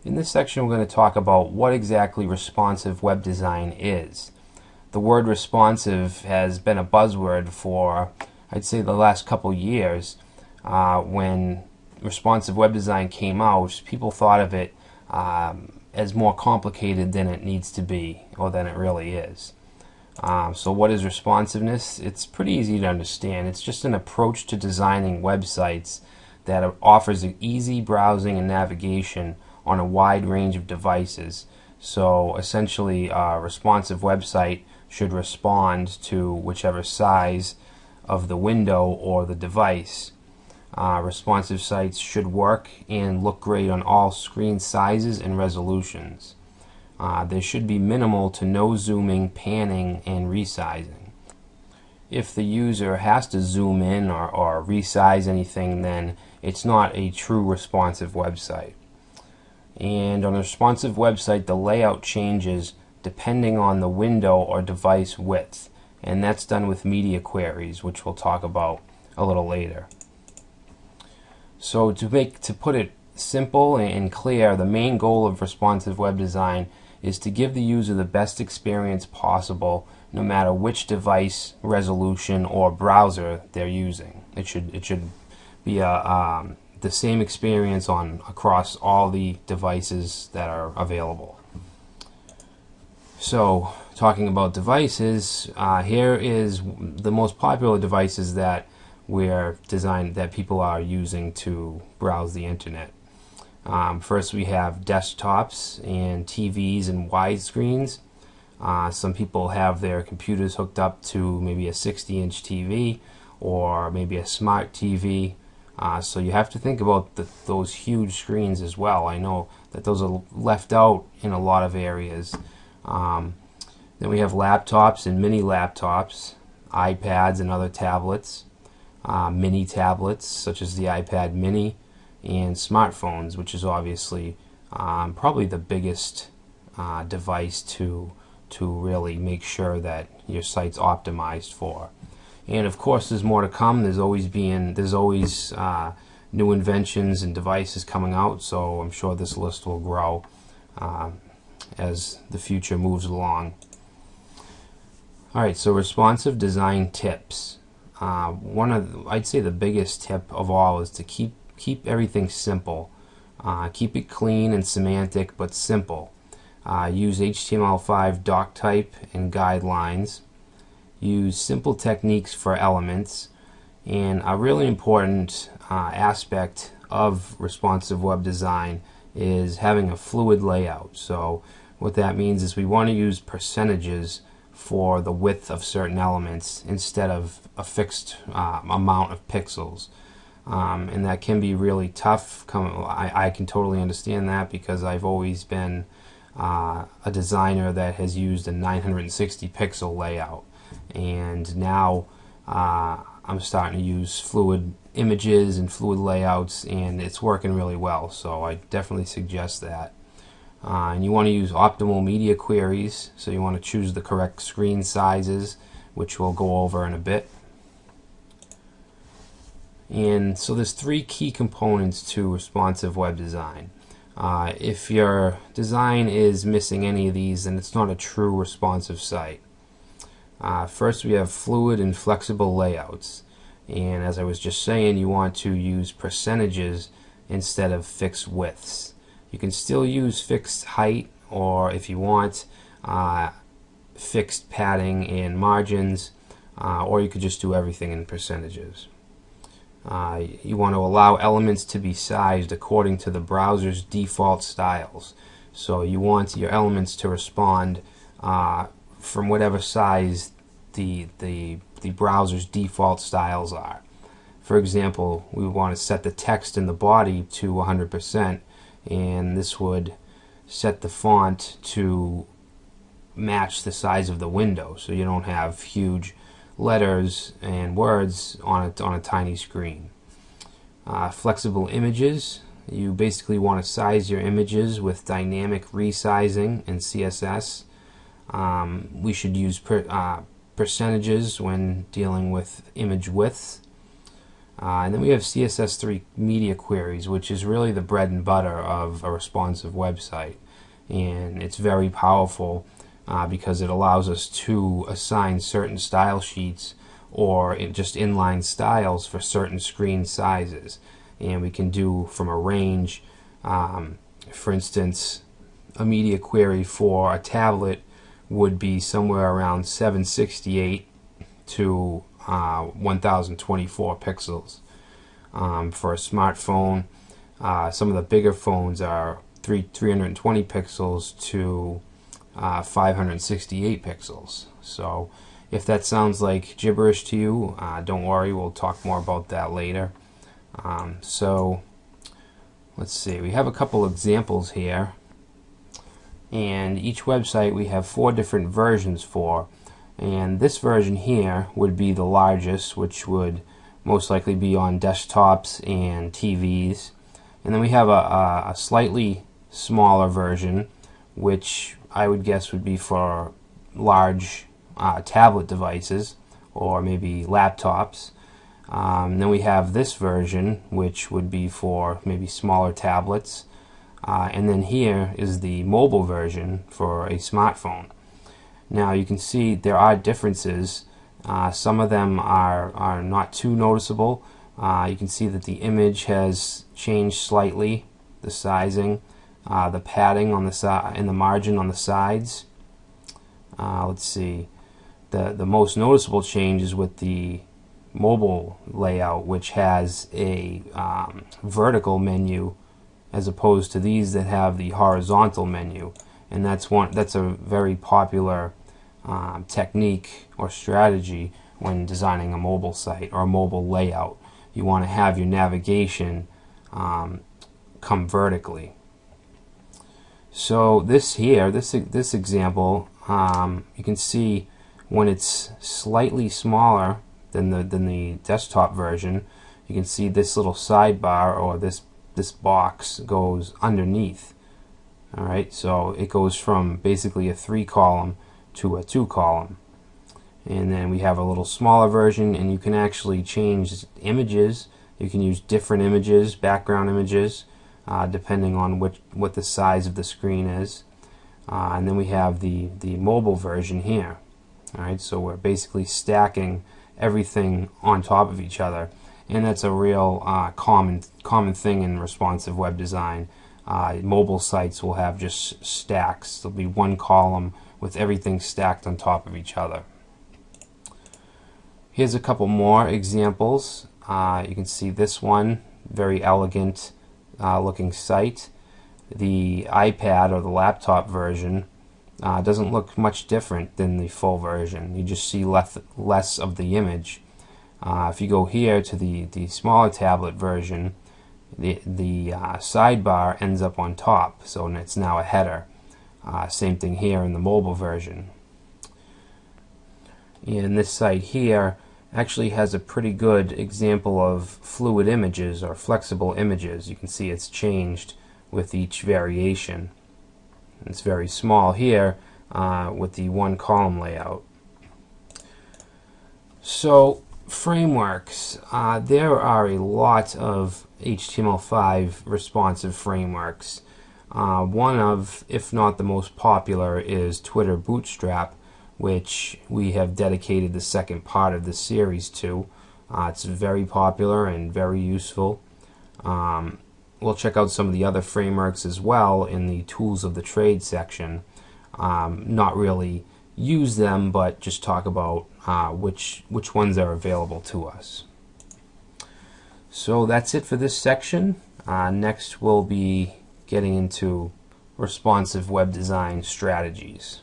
In this section, we're going to talk about what exactly responsive web design is. The word responsive has been a buzzword for, I'd say, the last couple years. When responsive web design came out, people thought of it as more complicated than it needs to be, or than it really is. So what is responsiveness? It's pretty easy to understand. It's just an approach to designing websites that offers an easy browsing and navigation on a wide range of devices. So essentially, a responsive website should respond to whichever size of the window or the device. Responsive sites should work and look great on all screen sizes and resolutions. There should be minimal to no zooming, panning, and resizing. If the user has to zoom in or resize anything, then it's not a true responsive website. And on a responsive website, the layout changes depending on the window or device width, and that's done with media queries, which we'll talk about a little later. So to put it simple and clear, the main goal of responsive web design is to give the user the best experience possible, no matter which device, resolution, or browser they're using. It should be the same experience across all the devices that are available. So, talking about devices, here is the most popular devices that people are using to browse the internet. First, we have desktops and TVs and widescreens. Some people have their computers hooked up to maybe a 60-inch TV or maybe a smart TV. So you have to think about those huge screens as well. I know that those are left out in a lot of areas. Then we have laptops and mini laptops, iPads and other tablets, mini tablets such as the iPad mini, and smartphones, which is obviously probably the biggest device to really make sure that your site's optimized for. And of course, there's more to come. There's always new inventions and devices coming out, so I'm sure this list will grow as the future moves along. Alright, so responsive design tips. I'd say the biggest tip of all is to keep everything simple. Keep it clean and semantic, but simple. Use HTML5 doc type and guidelines. Use simple techniques for elements. And a really important aspect of responsive web design is having a fluid layout. So what that means is we want to use percentages for the width of certain elements instead of a fixed amount of pixels. And that can be really tough. I can totally understand that because I've always been a designer that has used a 960 pixel layout, and now I'm starting to use fluid images and fluid layouts, and it's working really well, so I definitely suggest that. And you want to use optimal media queries, so you want to choose the correct screen sizes, which we'll go over in a bit. And so there's three key components to responsive web design. If your design is missing any of these, then it's not a true responsive site. First, we have fluid and flexible layouts. And as I was just saying, you want to use percentages instead of fixed widths. You can still use fixed height, or if you want, fixed padding and margins, or you could just do everything in percentages. You want to allow elements to be sized according to the browser's default styles. So you want your elements to respond from whatever size the browser's default styles are. For example, we want to set the text in the body to 100%, and this would set the font to match the size of the window, so you don't have huge letters and words on a tiny screen. Flexible images. You basically want to size your images with dynamic resizing and CSS. We should use percentages when dealing with image widths. And then we have CSS3 media queries, which is really the bread and butter of a responsive website. And it's very powerful because it allows us to assign certain style sheets or just inline styles for certain screen sizes. And we can do from a range, for instance, a media query for a tablet would be somewhere around 768 to 1024 pixels. For a smartphone, some of the bigger phones are 320 pixels to 568 pixels. So if that sounds like gibberish to you, don't worry, we'll talk more about that later. So let's see, we have a couple examples here, and each website we have 4 different versions for, and this version here would be the largest, which would most likely be on desktops and TVs. And then we have a slightly smaller version, which I would guess would be for large tablet devices or maybe laptops. Then we have this version, which would be for maybe smaller tablets. And then here is the mobile version for a smartphone. Now you can see there are differences. Some of them are not too noticeable. You can see that the image has changed slightly, the sizing, the padding on the side and the margin on the sides. Let's see. The most noticeable change is with the mobile layout, which has a vertical menu as opposed to these that have the horizontal menu, and that's a very popular technique or strategy when designing a mobile site or a mobile layout. You want to have your navigation come vertically. So this example, you can see when it's slightly smaller than the desktop version, you can see this little sidebar or this box goes underneath. All right, so it goes from basically a 3-column to a 2-column. And then we have a little smaller version, and you can actually change images. You can use different images, background images, depending on what the size of the screen is. And then we have the mobile version here. All right, so we're basically stacking everything on top of each other, and that's a real common thing in responsive web design. Mobile sites will have just stacks. There'll be one column with everything stacked on top of each other. Here's a couple more examples. You can see this one, very elegant looking site. The iPad or the laptop version doesn't look much different than the full version. You just see less of the image. If you go here to the smaller tablet version, the sidebar ends up on top, so it's now a header. Same thing here in the mobile version. And this site here actually has a pretty good example of fluid images or flexible images. You can see it's changed with each variation. It's very small here with the 1-column layout. So frameworks. There are a lot of HTML5 responsive frameworks. One of, if not the most popular, is Twitter Bootstrap, which we have dedicated the second part of this series to. It's very popular and very useful. We'll check out some of the other frameworks as well in the Tools of the Trade section. Not really use them, but just talk about which ones are available to us. So that's it for this section. Next we'll be getting into responsive web design strategies.